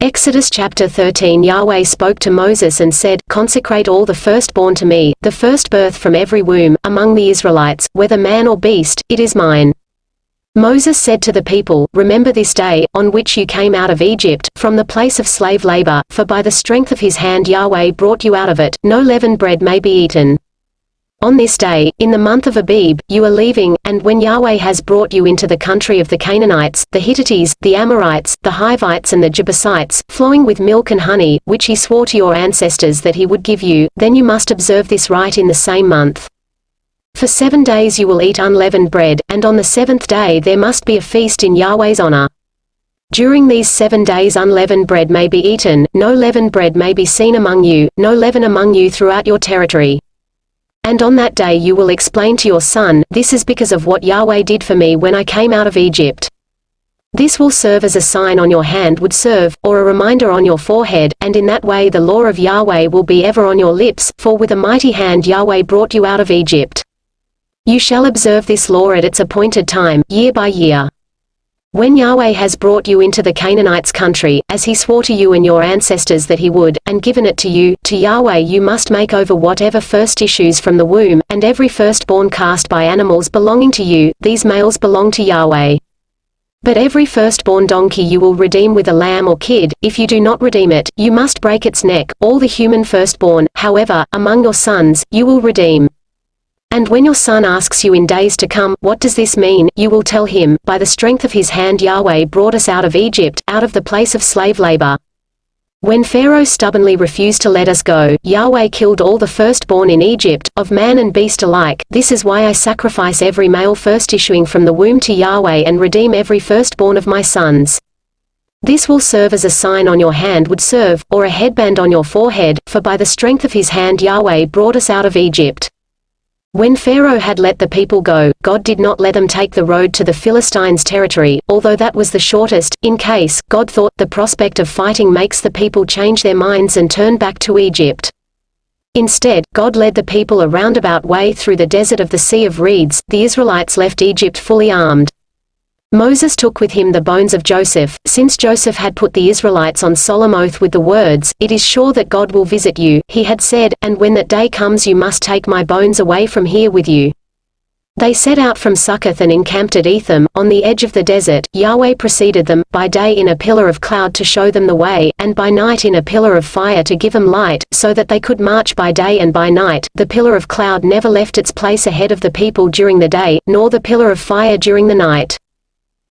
Exodus chapter 13. Yahweh spoke to Moses and said, "Consecrate all the firstborn to me, the firstbirth from every womb, among the Israelites, whether man or beast, it is mine." Moses said to the people, "Remember this day, on which you came out of Egypt, from the place of slave labor, for by the strength of his hand Yahweh brought you out of it. No leavened bread may be eaten. On this day, in the month of Abib, you are leaving, and when Yahweh has brought you into the country of the Canaanites, the Hittites, the Amorites, the Hivites and the Jebusites, flowing with milk and honey, which he swore to your ancestors that he would give you, then you must observe this rite in the same month. For 7 days you will eat unleavened bread, and on the 7th day there must be a feast in Yahweh's honor. During these 7 days unleavened bread may be eaten, no leavened bread may be seen among you, no leaven among you throughout your territory. And on that day you will explain to your son, 'This is because of what Yahweh did for me when I came out of Egypt.' This will serve as a sign on your hand would serve, or a reminder on your forehead, and in that way the law of Yahweh will be ever on your lips, for with a mighty hand Yahweh brought you out of Egypt. You shall observe this law at its appointed time, year by year. When Yahweh has brought you into the Canaanites' country, as he swore to you and your ancestors that he would, and given it to you, to Yahweh you must make over whatever first issues from the womb, and every firstborn cast by animals belonging to you, these males belong to Yahweh. But every firstborn donkey you will redeem with a lamb or kid. If you do not redeem it, you must break its neck. All the human firstborn, however, among your sons, you will redeem. And when your son asks you in days to come, 'What does this mean?' you will tell him, 'By the strength of his hand Yahweh brought us out of Egypt, out of the place of slave labor. When Pharaoh stubbornly refused to let us go, Yahweh killed all the firstborn in Egypt, of man and beast alike. This is why I sacrifice every male first issuing from the womb to Yahweh and redeem every firstborn of my sons. This will serve as a sign on your hand would serve, or a headband on your forehead, for by the strength of his hand Yahweh brought us out of Egypt." When Pharaoh had let the people go, God did not let them take the road to the Philistines' territory, although that was the shortest, in case, God thought, the prospect of fighting makes the people change their minds and turn back to Egypt. Instead, God led the people a roundabout way through the desert of the Sea of Reeds. The Israelites left Egypt fully armed. Moses took with him the bones of Joseph, since Joseph had put the Israelites on solemn oath with the words, "It is sure that God will visit you," he had said, "and when that day comes you must take my bones away from here with you." They set out from Succoth and encamped at Etham, on the edge of the desert. Yahweh preceded them, by day in a pillar of cloud to show them the way, and by night in a pillar of fire to give them light, so that they could march by day and by night. The pillar of cloud never left its place ahead of the people during the day, nor the pillar of fire during the night.